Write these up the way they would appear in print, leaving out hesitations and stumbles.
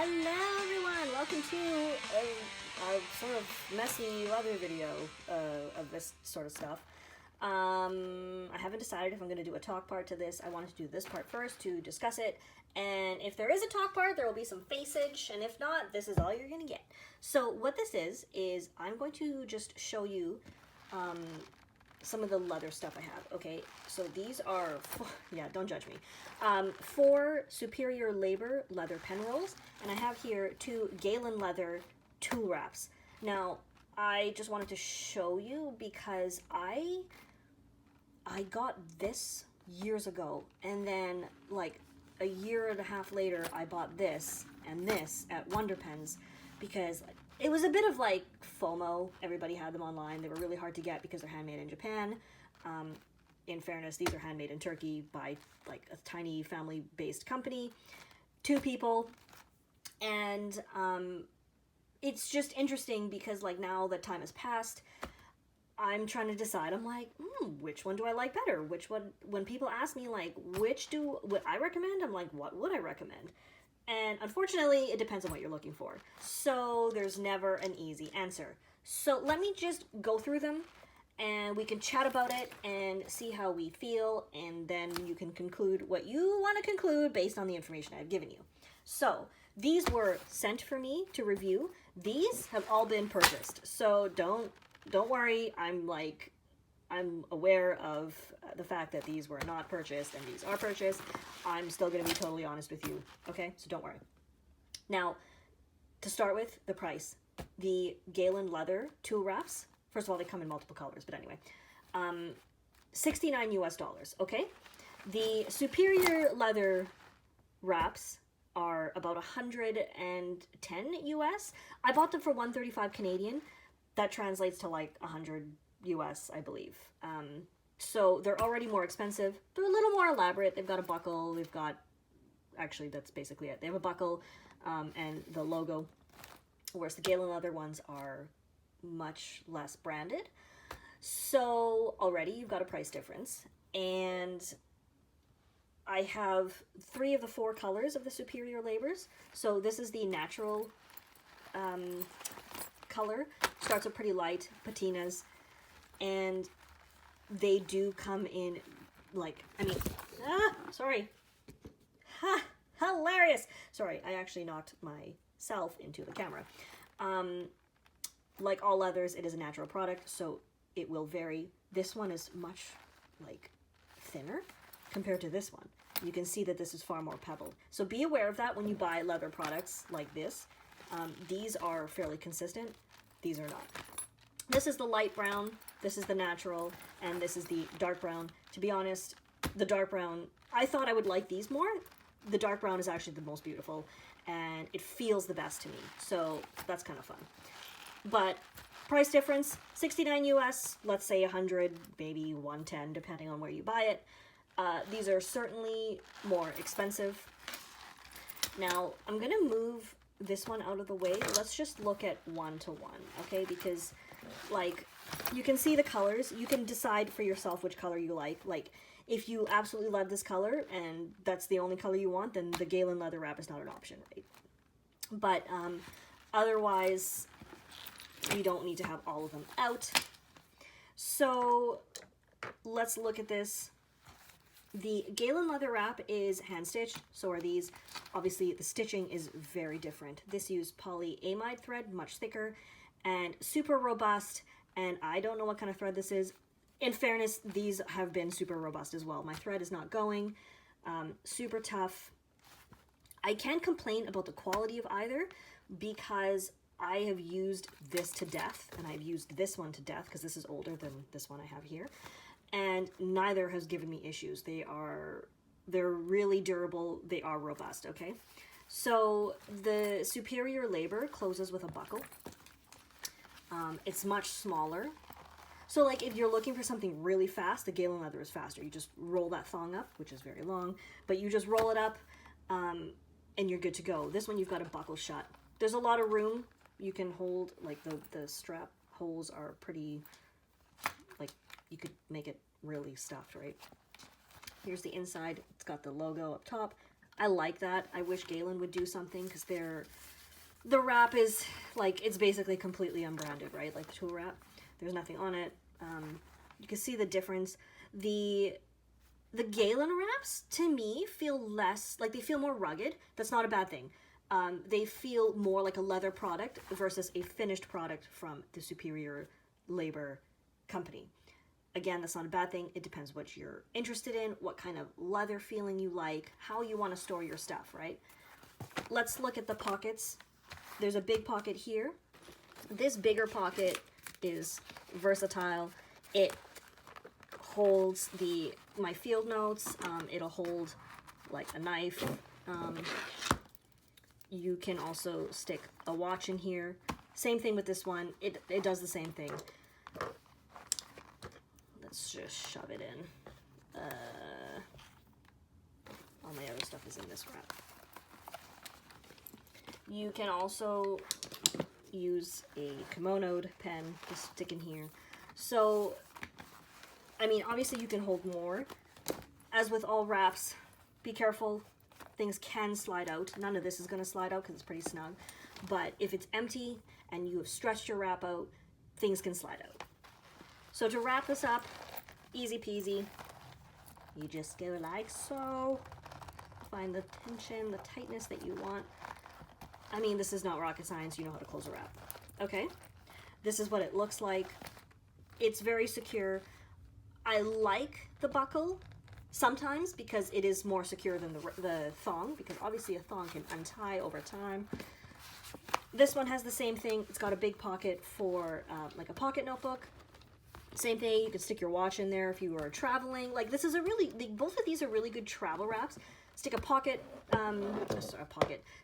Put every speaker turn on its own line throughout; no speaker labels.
Hello everyone, welcome to a sort of messy leather video of this sort of stuff. I haven't decided if I'm going to do a talk part to this. I wanted to do this part first to discuss it, and if there is a talk part, there will be some faceage, and if not, this is all you're going to get. So what this is I'm going to just show you some of the leather stuff I have. Okay, so these are, yeah, don't judge me, 4 Superior Labor leather pen rolls, and I have here 2 Galen Leather Tool Wraps. Now, I just wanted to show you because I got this years ago, and then like a year and a half later, I bought this and this at Wonder Pens because it was a bit of like FOMO. Everybody had them online. They were really hard to get because they're handmade in Japan. In fairness, these are handmade in Turkey by like a tiny family-based company, 2 people, and it's just interesting because like now that time has passed, I'm trying to decide. I'm like, which one do I like better? Which one? When people ask me like, would I recommend? I'm like, what would I recommend? And unfortunately, it depends on what you're looking for. So there's never an easy answer. So let me just go through them and we can chat about it and see how we feel, and then you can conclude what you want to conclude based on the information I've given you. So these were sent for me to review. These have all been purchased. So don't worry. I'm aware of the fact that these were not purchased and these are purchased. I'm still going to be totally honest with you, okay? So don't worry. Now, to start with, the price. The Galen Leather Tool Wraps, first of all, they come in multiple colors, but anyway, $69 US, okay? The Superior Leather Wraps are about 110 US. I bought them for 135 Canadian. That translates to like 100 US, I believe. So they're already more expensive. They're a little more elaborate. They've got a buckle. They've got, actually that's basically it. They have a buckle and the logo, whereas the Galen Leather ones are much less branded. So already you've got a price difference. And I have 3 of the 4 colors of the Superior Labors. So this is the natural color. Starts with pretty light patinas, and they do come in like, I mean, sorry. Ha, hilarious. Sorry, I actually knocked myself into the camera. Like all leathers, it is a natural product, so it will vary. This one is much like thinner compared to this one. You can see that this is far more pebbled. So be aware of that when you buy leather products like this. These are fairly consistent. These are not. This is the light brown, this is the natural, and this is the dark brown. To be honest, the dark brown, I thought I would like these more. The dark brown is actually the most beautiful, and it feels the best to me. So that's kind of fun. But price difference, 69 US, let's say 100, maybe 110, depending on where you buy it. These are certainly more expensive. Now, I'm gonna move this one out of the way. Let's just look at 1-to-1, okay? Because like you can see the colors, you can decide for yourself which color you like. Like if you absolutely love this color and that's the only color you want, then the Galen Leather Wrap is not an option, right? But otherwise, you don't need to have all of them out. So let's look at this. The Galen Leather Wrap is hand stitched, so are these. Obviously, the stitching is very different. This used polyamide thread, much thicker, and super robust, and I don't know what kind of thread this is. In fairness, these have been super robust as well. My thread is not going. Super tough. I can't complain about the quality of either because I have used this to death, and I've used this one to death because this is older than this one I have here. And neither has given me issues. They're really durable. They are robust, okay? So the Superior Labor closes with a buckle. It's much smaller. So like if you're looking for something really fast, the Galen Leather is faster. You just roll that thong up, which is very long, but you just roll it up and you're good to go. This one you've got a buckle shut. There's a lot of room. You can hold, like the strap holes are pretty, like you could make it really stuffed, right? Here's the inside. It's got the logo up top. I like that. I wish Galen would do something, because the wrap is like, it's basically completely unbranded, right? Like the tool wrap, there's nothing on it. You can see the difference. The Galen wraps, to me, feel less, like they feel more rugged. That's not a bad thing. They feel more like a leather product versus a finished product from the Superior Labor company. Again, that's not a bad thing. It depends what you're interested in, what kind of leather feeling you like, how you want to store your stuff, right? Let's look at the pockets. There's a big pocket here. This bigger pocket is versatile. It holds my field notes. It'll hold like a knife. You can also stick a watch in here. Same thing with this one. It does the same thing. Let's just shove it in. All my other stuff is in this wrap. You can also use a kimonoed pen to stick in here. So, I mean, obviously you can hold more. As with all wraps, be careful. Things can slide out. None of this is going to slide out because it's pretty snug. But if it's empty and you have stretched your wrap out, things can slide out. So to wrap this up, easy peasy, you just go like so. Find the tension, the tightness that you want. I mean, this is not rocket science. You know how to close a wrap. Okay? This is what it looks like. It's very secure. I like the buckle sometimes because it is more secure than the thong, because obviously a thong can untie over time. This one has the same thing. It's got a big pocket for like a pocket notebook. Same thing, you can stick your watch in there if you are traveling. Like, this is a really, both of these are really good travel wraps. Stick a pocket,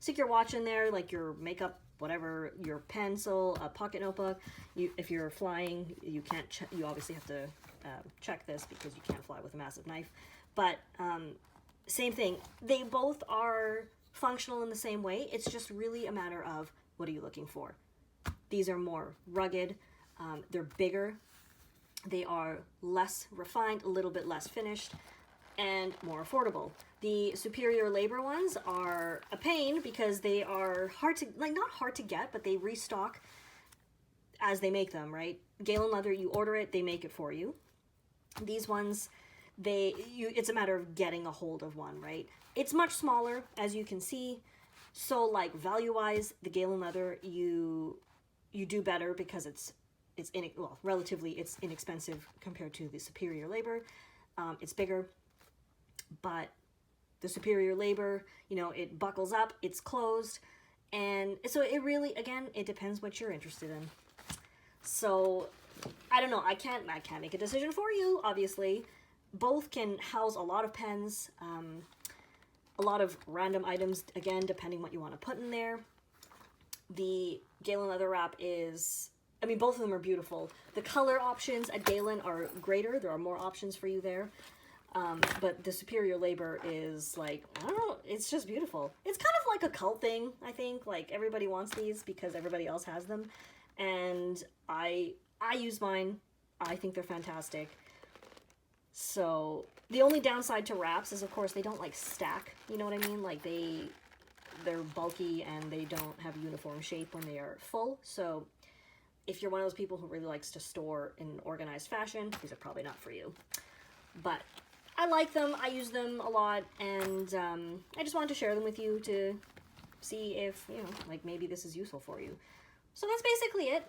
stick your watch in there, like your makeup, whatever, your pencil, a pocket notebook. If you're flying, you can't, you obviously have to check this because you can't fly with a massive knife. But same thing, they both are functional in the same way. It's just really a matter of what are you looking for. These are more rugged, they're bigger, they are less refined, a little bit less finished, and more affordable. The Superior Labor ones are a pain because they are hard to, like, not hard to get, but they restock as they make them, right? Galen Leather, you order it, they make it for you. These ones, it's a matter of getting a hold of one, right? It's much smaller, as you can see. So, like, value-wise, the Galen Leather, you do better because it's relatively it's inexpensive compared to the Superior Labor. It's bigger, but the Superior Labor, you know, it buckles up, it's closed, and so it really, again, it depends what you're interested in. So, I don't know, I can't make a decision for you, obviously. Both can house a lot of pens, a lot of random items, again, depending what you want to put in there. The Galen Leather Wrap is, I mean, both of them are beautiful. The color options at Galen are greater. There are more options for you there. But the Superior Labor is like, I don't know, it's just beautiful. It's kind of like a cult thing, I think. Like, everybody wants these because everybody else has them. And I use mine. I think they're fantastic. So, the only downside to wraps is, of course, they don't, like, stack. You know what I mean? Like, they're bulky and they don't have a uniform shape when they are full. So, if you're one of those people who really likes to store in an organized fashion, these are probably not for you. But I like them, I use them a lot, and I just wanted to share them with you to see if, you know, like, maybe this is useful for you. So that's basically it.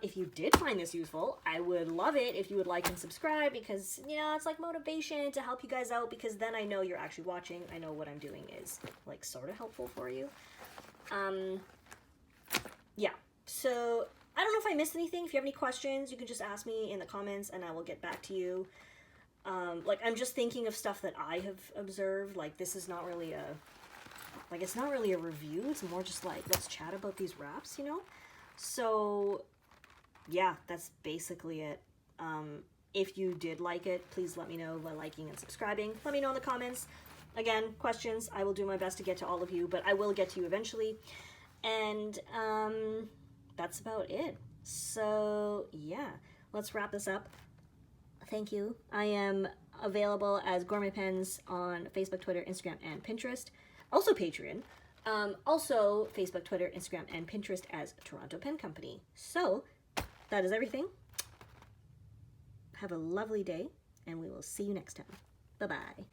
If you did find this useful, I would love it if you would like and subscribe, because, you know, it's like motivation to help you guys out, because then I know you're actually watching. I know what I'm doing is, like, sort of helpful for you. Yeah, so I don't know if I missed anything. If you have any questions, you can just ask me in the comments and I will get back to you. Like, I'm just thinking of stuff that I have observed. Like, this is not really it's not really a review. It's more just like, let's chat about these wraps, you know? So, yeah, that's basically it. If you did like it, please let me know by liking and subscribing. Let me know in the comments. Again, questions, I will do my best to get to all of you, but I will get to you eventually. And, that's about it. So, yeah, let's wrap this up. Thank you. I am available as Gourmet Pens on Facebook, Twitter, Instagram, and Pinterest. Also Patreon. Also Facebook, Twitter, Instagram, and Pinterest as Toronto Pen Company. So that is everything. Have a lovely day, and we will see you next time. Bye-bye.